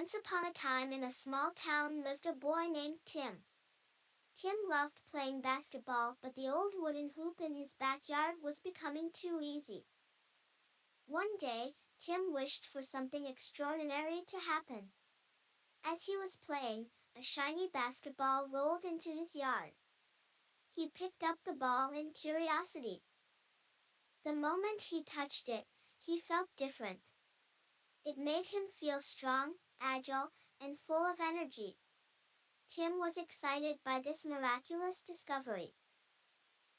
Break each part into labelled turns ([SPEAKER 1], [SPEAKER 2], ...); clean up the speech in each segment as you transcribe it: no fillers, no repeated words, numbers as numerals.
[SPEAKER 1] Once upon a time in a small town lived a boy named Tim. Tim loved playing basketball, but the old wooden hoop in his backyard was becoming too easy. One day, Tim wished for something extraordinary to happen. As he was playing, a shiny basketball rolled into his yard. He picked up the ball in curiosity. The moment he touched it, he felt different. It made him feel strong, agile, and full of energy. Tim was excited by this miraculous discovery.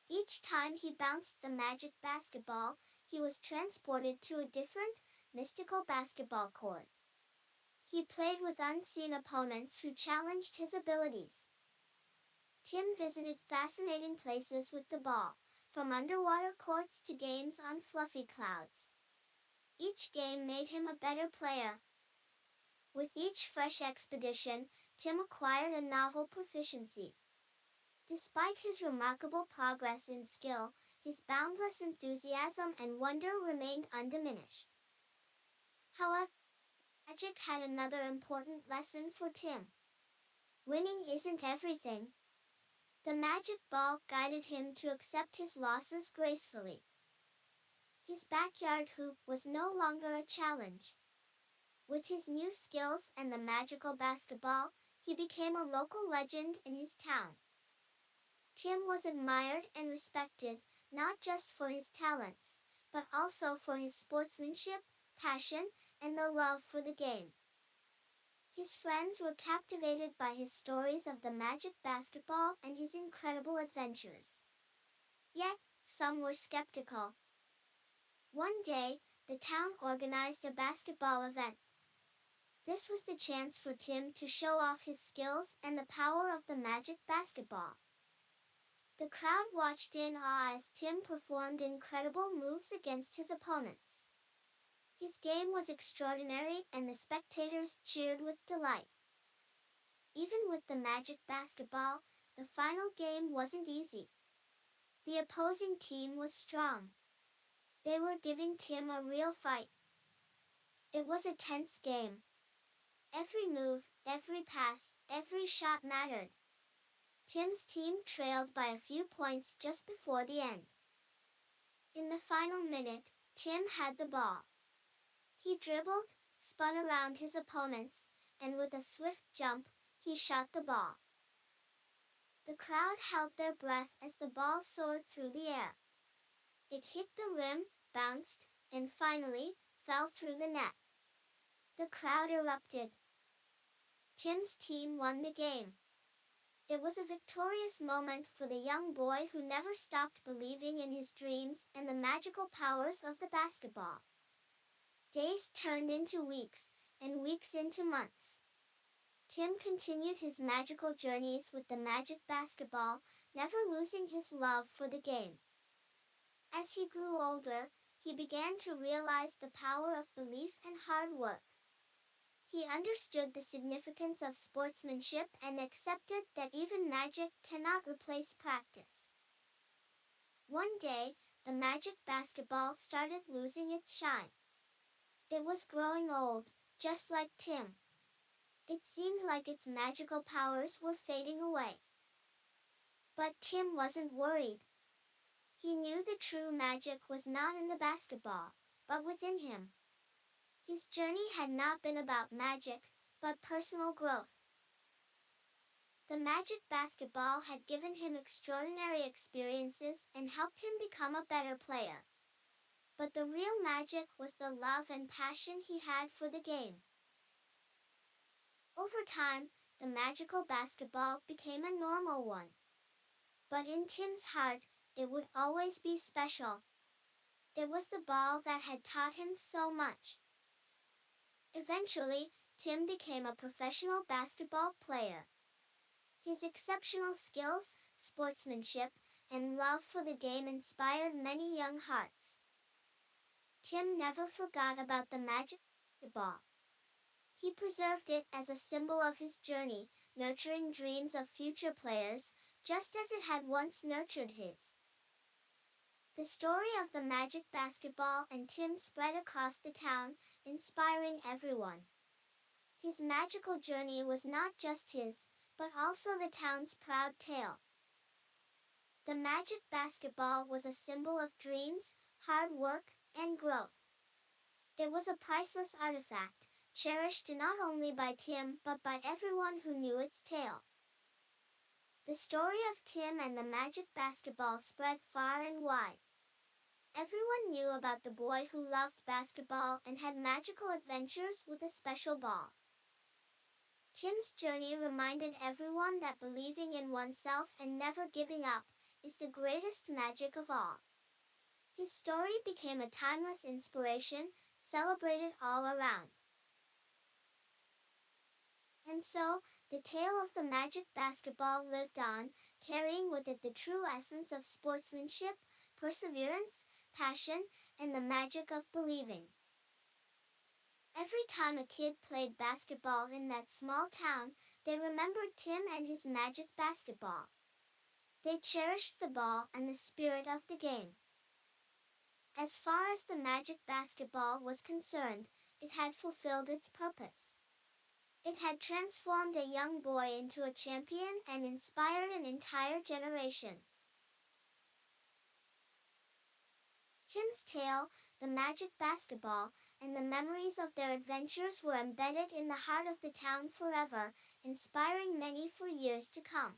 [SPEAKER 1] Each time he bounced the magic basketball, he was transported to a different, mystical basketball court. He played with unseen opponents who challenged his abilities. Tim visited fascinating places with the ball, from underwater courts to games on fluffy clouds. Each game made him a better player. With each fresh expedition, Tim acquired a novel proficiency. Despite his remarkable progress in skill, his boundless enthusiasm and wonder remained undiminished. However, magic had another important lesson for Tim. Winning isn't everything. The magic ball guided him to accept his losses gracefully. His backyard hoop was no longer a challenge. With his new skills and the magical basketball, he became a local legend in his town. Tim was admired and respected, not just for his talents, but also for his sportsmanship, passion, and the love for the game. His friends were captivated by his stories of the magic basketball and his incredible adventures. Yet, some were skeptical. One day, the town organized a basketball event. This was the chance for Tim to show off his skills and the power of the magic basketball. The crowd watched in awe as Tim performed incredible moves against his opponents. His game was extraordinary and the spectators cheered with delight. Even with the magic basketball, the final game wasn't easy. The opposing team was strong. They were giving Tim a real fight. It was a tense game. Every move, every pass, every shot mattered. Tim's team trailed by a few points just before the end. In the final minute, Tim had the ball. He dribbled, spun around his opponents, and with a swift jump, he shot the ball. The crowd held their breath as the ball soared through the air. It hit the rim, bounced, and finally, fell through the net. The crowd erupted. Tim's team won the game. It was a victorious moment for the young boy who never stopped believing in his dreams and the magical powers of the basketball. Days turned into weeks, and weeks into months. Tim continued his magical journeys with the magic basketball, never losing his love for the game. As he grew older, he began to realize the power of belief and hard work. He understood the significance of sportsmanship and accepted that even magic cannot replace practice. One day, the magic basketball started losing its shine. It was growing old, just like Tim. It seemed like its magical powers were fading away. But Tim wasn't worried. He knew the true magic was not in the basketball, but within him. His journey had not been about magic, but personal growth. The magic basketball had given him extraordinary experiences and helped him become a better player. But the real magic was the love and passion he had for the game. Over time, the magical basketball became a normal one. But in Tim's heart, it would always be special. It was the ball that had taught him so much. Eventually, Tim became a professional basketball player. His exceptional skills, sportsmanship, and love for the game inspired many young hearts. Tim never forgot about the magic ball. He preserved it as a symbol of his journey, nurturing dreams of future players, just as it had once nurtured his. The story of the magic basketball and Tim spread across the town, inspiring everyone. His magical journey was not just his, but also the town's proud tale. The magic basketball was a symbol of dreams, hard work, and growth. It was a priceless artifact, cherished not only by Tim but by everyone who knew its tale. The story of Tim and the magic basketball spread far and wide. Everyone knew about the boy who loved basketball and had magical adventures with a special ball. Tim's journey reminded everyone that believing in oneself and never giving up is the greatest magic of all. His story became a timeless inspiration, celebrated all around. And so, the tale of the magic basketball lived on, carrying with it the true essence of sportsmanship, perseverance, passion, and the magic of believing. Every time a kid played basketball in that small town, they remembered Tim and his magic basketball. They cherished the ball and the spirit of the game. As far as the magic basketball was concerned, it had fulfilled its purpose. It had transformed a young boy into a champion and inspired an entire generation. Tim's tale, the magic basketball, and the memories of their adventures were embedded in the heart of the town forever, inspiring many for years to come.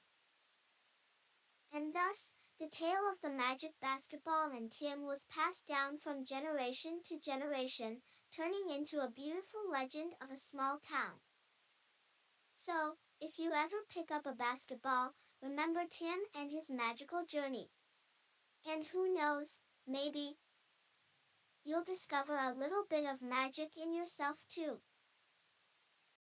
[SPEAKER 1] And thus, the tale of the magic basketball and Tim was passed down from generation to generation, turning into a beautiful legend of a small town. So, if you ever pick up a basketball, remember Tim and his magical journey. And who knows, maybe you'll discover a little bit of magic in yourself too.